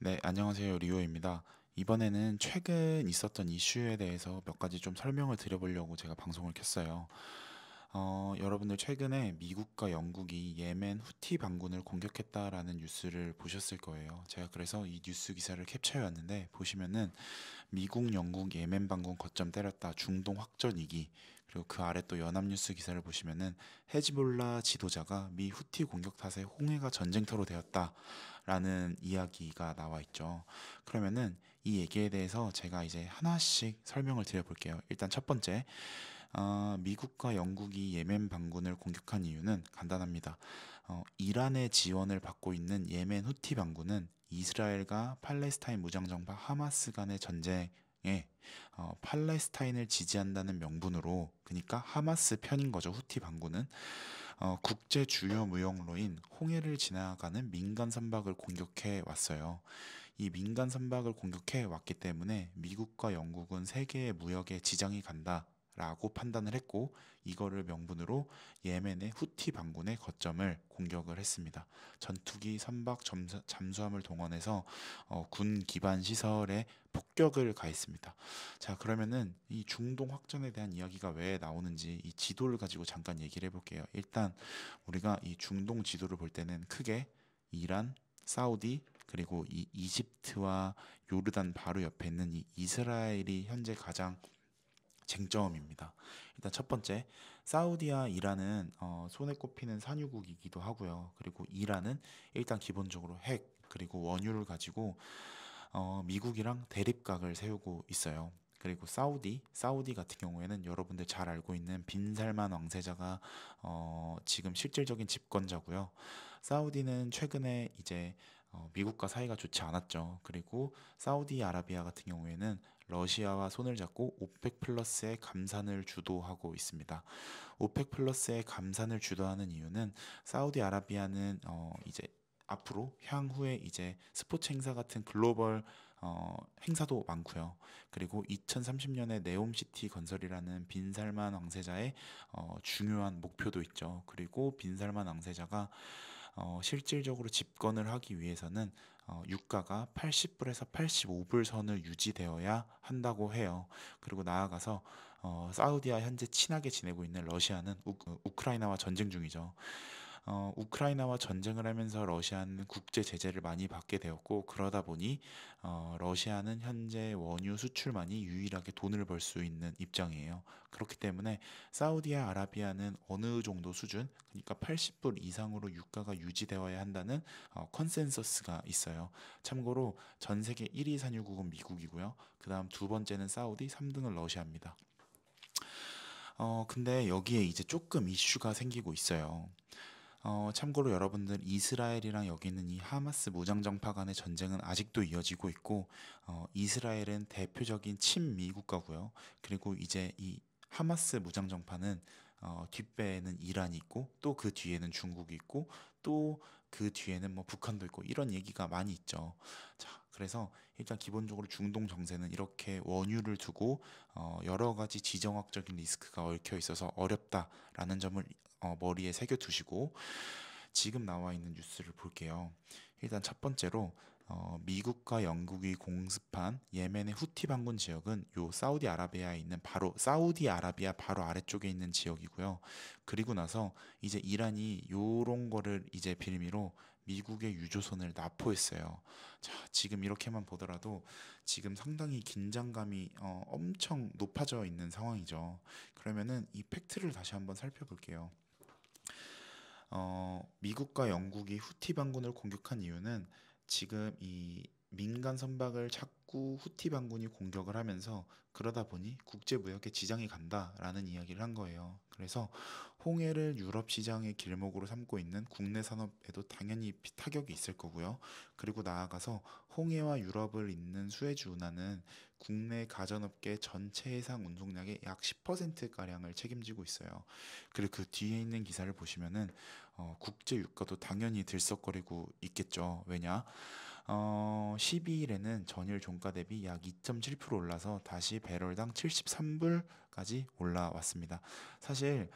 네, 안녕하세요. 리오입니다. 이번에는 최근 있었던 이슈에 대해서 몇 가지 좀 설명을 드려보려고 제가 방송을 켰어요. 여러분들 최근에 미국과 영국이 예멘 후티 반군을 공격했다라는 뉴스를 보셨을 거예요. 제가 그래서 이 뉴스 기사를 캡처해 왔는데 보시면은 미국, 영국, 예멘 반군 거점 때렸다. 중동 확전 위기. 그리고 그 아래 또 연합뉴스 기사를 보시면은 헤즈볼라 지도자가 미 후티 공격 탓에 홍해가 전쟁터로 되었다라는 이야기가 나와 있죠. 그러면은 이 얘기에 대해서 제가 이제 하나씩 설명을 드려볼게요. 일단 첫 번째, 미국과 영국이 예멘 반군을 공격한 이유는 간단합니다. 이란의 지원을 받고 있는 예멘 후티 반군은 이스라엘과 팔레스타인 무장정파 하마스 간의 전쟁에 팔레스타인을 지지한다는 명분으로, 그러니까 하마스 편인 거죠. 후티 반군은 국제 주요 무역로인 홍해를 지나가는 민간 선박을 공격해 왔어요. 이 민간 선박을 공격해 왔기 때문에 미국과 영국은 세계의 무역에 지장이 간다 라고 판단을 했고, 이거를 명분으로 예멘의 후티 반군의 거점을 공격을 했습니다. 전투기, 선박, 잠수함을 동원해서 군 기반 시설에 폭격을 가했습니다. 자, 그러면은 이 중동 확전에 대한 이야기가 왜 나오는지 이 지도를 가지고 잠깐 얘기를 해볼게요. 일단 우리가 이 중동 지도를 볼 때는 크게 이란, 사우디, 그리고 이 이집트와 요르단 바로 옆에 있는 이 이스라엘이 현재 가장 쟁점입니다. 일단 첫 번째, 사우디와 이란은 손에 꼽히는 산유국이기도 하고요. 그리고 이란은 일단 기본적으로 핵 그리고 원유를 가지고 미국이랑 대립각을 세우고 있어요. 그리고 사우디 같은 경우에는 여러분들 잘 알고 있는 빈살만 왕세자가 지금 실질적인 집권자고요. 사우디는 최근에 이제 미국과 사이가 좋지 않았죠. 그리고 사우디아라비아 같은 경우에는 러시아와 손을 잡고 오펙 플러스의 감산을 주도하고 있습니다. 오펙 플러스의 감산을 주도하는 이유는 사우디아라비아는 이제 앞으로 향후에 이제 스포츠 행사 같은 글로벌 행사도 많고요. 그리고 2030년에 네옴시티 건설이라는 빈살만 왕세자의 중요한 목표도 있죠. 그리고 빈살만 왕세자가 실질적으로 집권을 하기 위해서는 유가가 80불에서 85불 선을 유지되어야 한다고 해요. 그리고 나아가서 사우디와 현재 친하게 지내고 있는 러시아는 우크라이나와 전쟁 중이죠. 우크라이나와 전쟁을 하면서 러시아는 국제 제재를 많이 받게 되었고, 그러다 보니 러시아는 현재 원유 수출만이 유일하게 돈을 벌 수 있는 입장이에요. 그렇기 때문에 사우디아라비아는 어느 정도 수준, 그러니까 80불 이상으로 유가가 유지되어야 한다는 컨센서스가 있어요. 참고로 전 세계 1위 산유국은 미국이고요. 그 다음 두 번째는 사우디, 3등은 러시아입니다. 근데 여기에 이제 조금 이슈가 생기고 있어요. 참고로 여러분들 이스라엘이랑 여기 있는 이 하마스 무장정파 간의 전쟁은 아직도 이어지고 있고, 이스라엘은 대표적인 친미 국가고요. 그리고 이제 이 하마스 무장정파는 뒷배에는 이란이 있고, 또 그 뒤에는 중국이 있고, 또 그 뒤에는 뭐 북한도 있고, 이런 얘기가 많이 있죠. 자, 그래서 일단 기본적으로 중동 정세는 이렇게 원유를 두고 여러 가지 지정학적인 리스크가 얽혀 있어서 어렵다라는 점을 머리에 새겨 두시고 지금 나와 있는 뉴스를 볼게요. 일단 첫 번째로 미국과 영국이 공습한 예멘의 후티 반군 지역은 요 사우디아라비아에 있는 바로 사우디아라비아 바로 아래쪽에 있는 지역이고요. 그리고 나서 이제 이란이 요런 거를 이제 빌미로 미국의 유조선을 납포했어요. 자, 지금 이렇게만 보더라도 지금 상당히 긴장감이 엄청 높아져 있는 상황이죠. 그러면은 이 팩트를 다시 한번 살펴볼게요. 미국과 영국이 후티 반군을 공격한 이유는 지금 이 민간 선박을 자꾸 후티 반군이 공격을 하면서 그러다 보니 국제 무역에 지장이 간다라는 이야기를 한 거예요. 그래서 홍해를 유럽 시장의 길목으로 삼고 있는 국내 산업에도 당연히 타격이 있을 거고요. 그리고 나아가서 홍해와 유럽을 잇는 수에즈 운하는 국내 가전업계 전체 해상 운송량의 약 10%가량을 책임지고 있어요. 그리고 그 뒤에 있는 기사를 보시면은 국제 유가도 당연히 들썩거리고 있겠죠. 왜냐? 12일에는 전일 종가 대비 약 2.7% 올라서 다시 배럴당 73불까지 올라왔습니다. 사실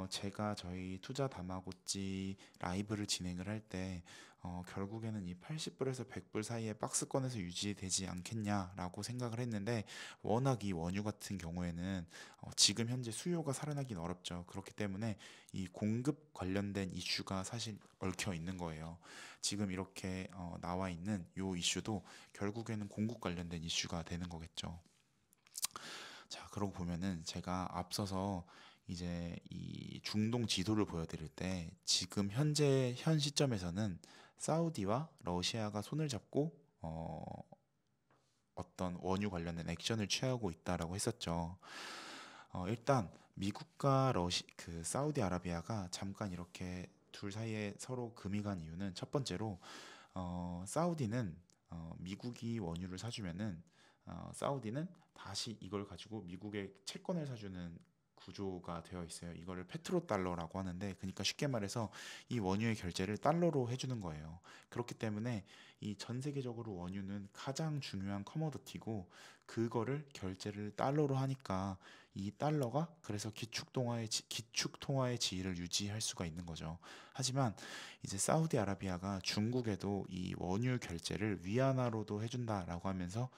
제가 저희 투자 다마고찌 라이브를 진행을 할 때 결국에는 이 80불에서 100불 사이의 박스권에서 유지되지 않겠냐라고 생각을 했는데, 워낙 이 원유 같은 경우에는 지금 현재 수요가 살아나긴 어렵죠. 그렇기 때문에 이 공급 관련된 이슈가 사실 얽혀 있는 거예요. 지금 이렇게 나와 있는 요 이슈도 결국에는 공급 관련된 이슈가 되는 거겠죠. 자, 그러고 보면은 제가 앞서서 이제 이 중동 지도를 보여드릴 때, 지금 현재 현 시점에서는 사우디와 러시아가 손을 잡고 어떤 원유 관련된 액션을 취하고 있다라고 했었죠. 일단 미국과 사우디아라비아가 잠깐 이렇게 둘 사이에 서로 금이 간 이유는, 첫 번째로 사우디는 미국이 원유를 사주면은 사우디는 다시 이걸 가지고 미국에 채권을 사주는 구조가 되어 있어요. 이거를 페트로달러라고 하는데, 그러니까 쉽게 말해서 이 원유의 결제를 달러로 해주는 거예요. 그렇기 때문에 이 전 세계적으로 원유는 가장 중요한 커머더티고, 그거를 결제를 달러로 하니까 이 달러가 그래서 기축통화의 지위를 유지할 수가 있는 거죠. 하지만 이제 사우디아라비아가 중국에도 이 원유 결제를 위안화로도 해준다라고 하면서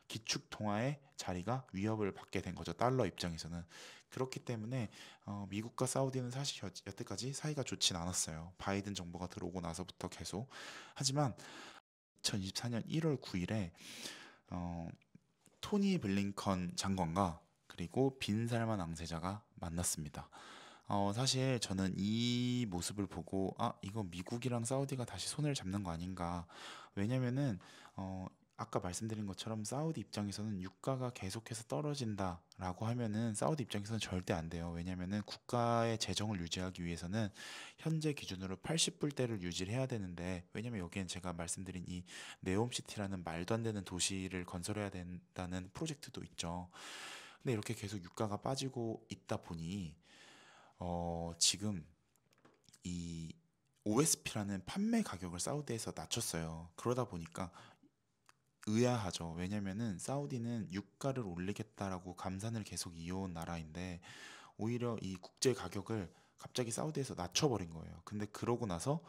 기축통화의 자리가 위협을 받게 된 거죠. 달러 입장에서는. 그렇기 때문에 미국과 사우디는 사실 여태까지 사이가 좋진 않았어요. 바이든 정부가 들어오고 나서부터 계속. 하지만 2024년 1월 9일에 토니 블링컨 장관과 그리고 빈 살만 왕세자가 만났습니다. 사실 저는 이 모습을 보고, 이거 미국이랑 사우디가 다시 손을 잡는 거 아닌가. 왜냐면은 아까 말씀드린 것처럼 사우디 입장에서는 유가가 계속해서 떨어진다라고 하면은 사우디 입장에서는 절대 안 돼요. 왜냐면은 국가의 재정을 유지하기 위해서는 현재 기준으로 80불대를 유지를 해야 되는데, 왜냐면 여기엔 제가 말씀드린 이 네옴시티라는 말도 안 되는 도시를 건설해야 된다는 프로젝트도 있죠. 근데 이렇게 계속 유가가 빠지고 있다 보니 지금 이 OSP라는 판매 가격을 사우디에서 낮췄어요. 그러다 보니까 의아하죠. 왜냐면은 사우디는 유가를 올리겠다라고 감산을 계속 이어온 나라인데, 오히려 이 국제 가격을 갑자기 사우디에서 낮춰버린 거예요. 근데 그러고 나서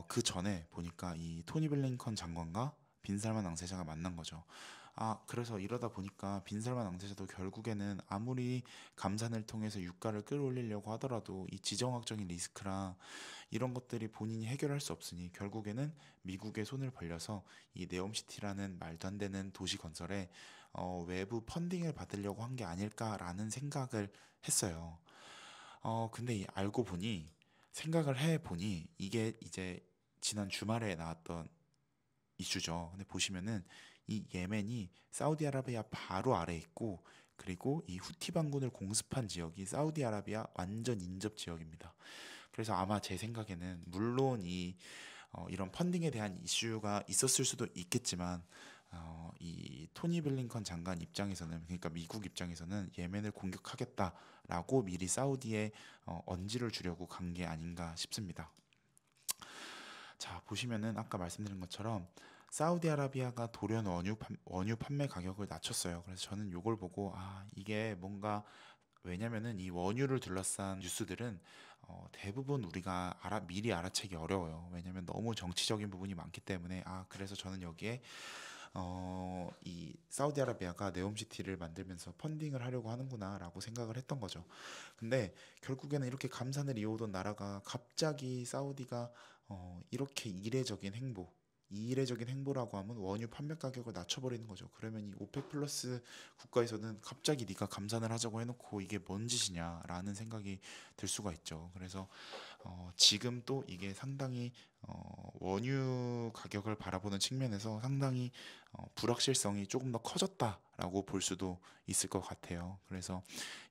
그 전에 보니까 이 토니 블링컨 장관과 빈살만 왕세자가 만난 거죠. 그래서 이러다 보니까 빈살만 왕세자도 결국에는 아무리 감산을 통해서 유가를 끌어올리려고 하더라도 이 지정학적인 리스크랑 이런 것들이 본인이 해결할 수 없으니 결국에는 미국의 손을 벌려서 이 네옴시티라는 말도 안 되는 도시 건설에 외부 펀딩을 받으려고 한 게 아닐까라는 생각을 했어요. 근데 알고 보니, 생각을 해 보니 이게 이제 지난 주말에 나왔던 이슈죠. 근데 보시면은 이 예멘이 사우디아라비아 바로 아래에 있고, 그리고 이 후티 반군을 공습한 지역이 사우디아라비아 완전 인접 지역입니다. 그래서 아마 제 생각에는 물론 이런 펀딩에 대한 이슈가 있었을 수도 있겠지만, 이 토니 블링컨 장관 입장에서는, 그러니까 미국 입장에서는 예멘을 공격하겠다라고 미리 사우디에 언지를 주려고 간 게 아닌가 싶습니다. 자, 보시면은 아까 말씀드린 것처럼 사우디아라비아가 돌연 원유 판매 가격을 낮췄어요. 그래서 저는 이걸 보고, 이게 뭔가, 왜냐면은 이 원유를 둘러싼 뉴스들은 대부분 우리가 미리 알아채기 어려워요. 왜냐면 너무 정치적인 부분이 많기 때문에. 그래서 저는 여기에 이 사우디아라비아가 네옴시티를 만들면서 펀딩을 하려고 하는구나라고 생각을 했던 거죠. 근데 결국에는 이렇게 감산을 이어오던 나라가 갑자기 사우디가 이렇게 이례적인 행보라고 하면 원유 판매 가격을 낮춰버리는 거죠. 그러면 이 오펙 플러스 국가에서는 갑자기 네가 감산을 하자고 해놓고 이게 뭔 짓이냐라는 생각이 들 수가 있죠. 그래서 지금 또 이게 상당히 원유 가격을 바라보는 측면에서 상당히 불확실성이 조금 더 커졌다라고 볼 수도 있을 것 같아요. 그래서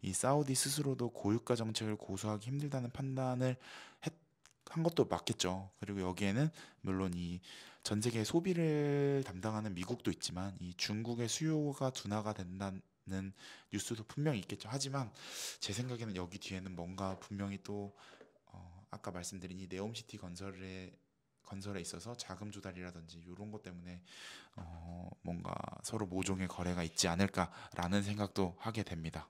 이 사우디 스스로도 고유가 정책을 고수하기 힘들다는 판단을 한 것도 맞겠죠. 그리고 여기에는 물론 이 전 세계 소비를 담당하는 미국도 있지만, 이 중국의 수요가 둔화가 된다는 뉴스도 분명히 있겠죠. 하지만 제 생각에는 여기 뒤에는 뭔가 분명히 또 아까 말씀드린 이 네옴시티 건설에 있어서 자금 조달이라든지 이런 것 때문에 뭔가 서로 모종의 거래가 있지 않을까라는 생각도 하게 됩니다.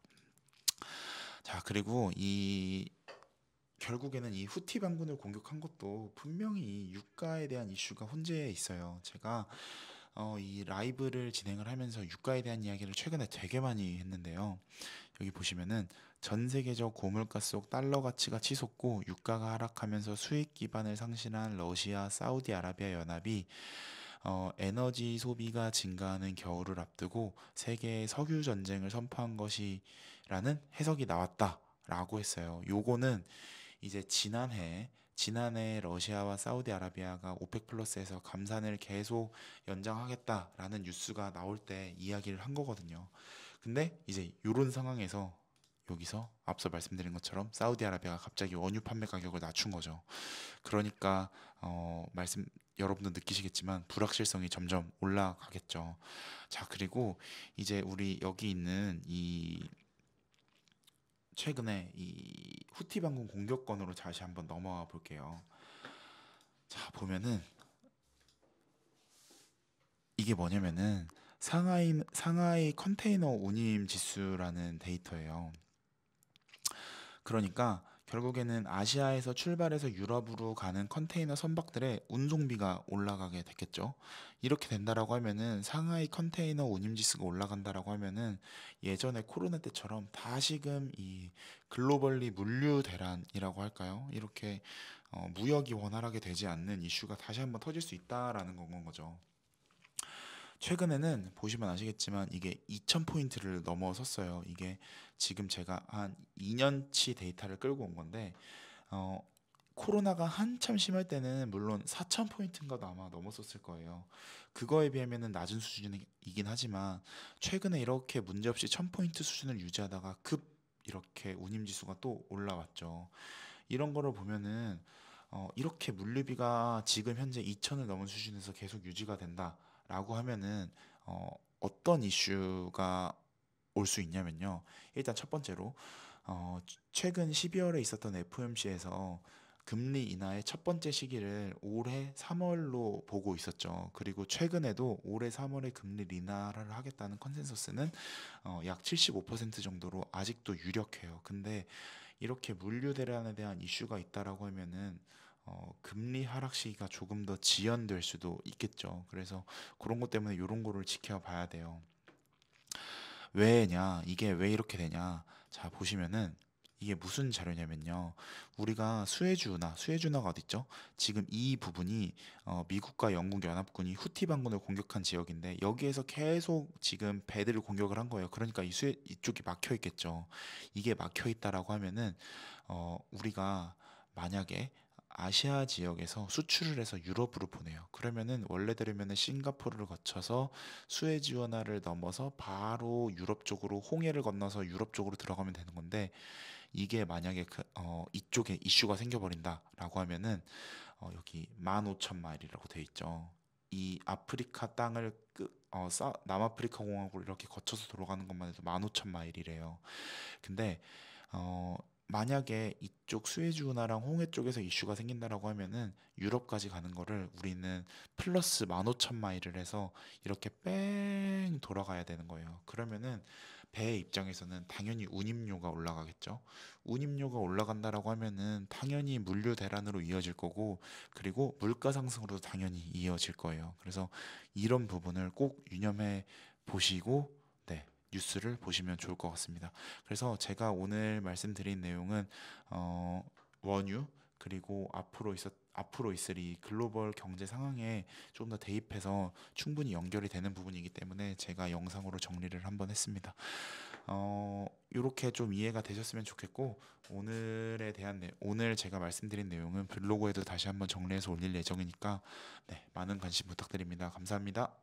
자, 그리고 이 결국에는 이 후티 반군을 공격한 것도 분명히 유가에 대한 이슈가 혼재해 있어요. 제가 이 라이브를 진행을 하면서 유가에 대한 이야기를 최근에 되게 많이 했는데요. 여기 보시면은 전 세계적 고물가 속 달러 가치가 치솟고 유가가 하락하면서 수익 기반을 상실한 러시아, 사우디아라비아 연합이 에너지 소비가 증가하는 겨울을 앞두고 세계의 석유 전쟁을 선포한 것이라는 해석이 나왔다라고 했어요. 요거는 이제 지난해 러시아와 사우디아라비아가 오펙 플러스에서 감산을 계속 연장하겠다라는 뉴스가 나올 때 이야기를 한 거거든요. 근데 이제 이런 상황에서 여기서 앞서 말씀드린 것처럼 사우디아라비아가 갑자기 원유 판매 가격을 낮춘 거죠. 그러니까 말씀 여러분도 느끼시겠지만 불확실성이 점점 올라가겠죠. 자, 그리고 이제 우리 여기 있는 이 최근에 이 후티 반군 공격권으로 다시 한번 넘어가 볼게요. 자, 보면은 이게 뭐냐면은 상하이 컨테이너 운임 지수라는 데이터예요. 그러니까 결국에는 아시아에서 출발해서 유럽으로 가는 컨테이너 선박들의 운송비가 올라가게 됐겠죠. 이렇게 된다라고 하면은 상하이 컨테이너 운임 지수가 올라간다라고 하면은 예전에 코로나 때처럼 다시금 이 글로벌리 물류 대란이라고 할까요? 이렇게 무역이 원활하게 되지 않는 이슈가 다시 한번 터질 수 있다라는 건 거죠. 최근에는 보시면 아시겠지만 이게 2000포인트를 넘어섰어요. 이게 지금 제가 한 2년치 데이터를 끌고 온 건데 어, 코로나가 한참 심할 때는 물론 4000포인트인가도 아마 넘었었을 거예요. 그거에 비하면은 낮은 수준이긴 하지만 최근에 이렇게 문제없이 1000포인트 수준을 유지하다가 급 이렇게 운임지수가 또 올라왔죠. 이런 거를 보면은 이렇게 물류비가 지금 현재 2000을 넘은 수준에서 계속 유지가 된다라고 하면은 어떤 이슈가 올 수 있냐면요. 일단 첫 번째로 최근 12월에 있었던 FOMC에서 금리 인하의 첫 번째 시기를 올해 3월로 보고 있었죠. 그리고 최근에도 올해 3월에 금리 인하를 하겠다는 컨센서스는 약 75% 정도로 아직도 유력해요. 근데 이렇게 물류 대란에 대한 이슈가 있다라고 하면은 금리 하락 시기가 조금 더 지연될 수도 있겠죠. 그래서 그런 것 때문에 이런 거를 지켜봐야 돼요. 왜냐? 이게 왜 이렇게 되냐? 자, 보시면은 이게 무슨 자료냐면요. 우리가 수에즈운하가 어디 있죠? 지금 이 부분이 미국과 영국 연합군이 후티 반군을 공격한 지역인데 여기에서 계속 지금 배들을 공격을 한 거예요. 그러니까 이쪽이 막혀 있겠죠. 이게 막혀 있다라고 하면은 우리가 만약에 아시아 지역에서 수출을 해서 유럽으로 보내요. 그러면은 원래대로면은 싱가포르를 거쳐서 수에즈 운하를 넘어서 바로 유럽 쪽으로 홍해를 건너서 유럽 쪽으로 들어가면 되는 건데 이게 만약에 이쪽에 이슈가 생겨버린다라고 하면은 여기 15,000마일이라고 돼 있죠. 이 아프리카 땅을 남아프리카 공화국을 이렇게 거쳐서 돌아가는 것만 해도 15,000마일이래요. 근데 어, 만약에 이쪽 수에즈 운하랑 홍해 쪽에서 이슈가 생긴다라고 하면은 유럽까지 가는 거를 우리는 플러스 15,000마일을 해서 이렇게 뺑 돌아가야 되는 거예요. 그러면은 배 입장에서는 당연히 운임료가 올라가겠죠. 운임료가 올라간다라고 하면은 당연히 물류 대란으로 이어질 거고 그리고 물가 상승으로도 당연히 이어질 거예요. 그래서 이런 부분을 꼭 유념해 보시고 네, 뉴스를 보시면 좋을 것 같습니다. 그래서 제가 오늘 말씀드린 내용은 원유 그리고 앞으로 있을 이 글로벌 경제 상황에 좀 더 대입해서 충분히 연결이 되는 부분이기 때문에 제가 영상으로 정리를 한번 했습니다. 이렇게 좀 이해가 되셨으면 좋겠고 오늘 제가 말씀드린 내용은 블로그에도 다시 한번 정리해서 올릴 예정이니까 네, 많은 관심 부탁드립니다. 감사합니다.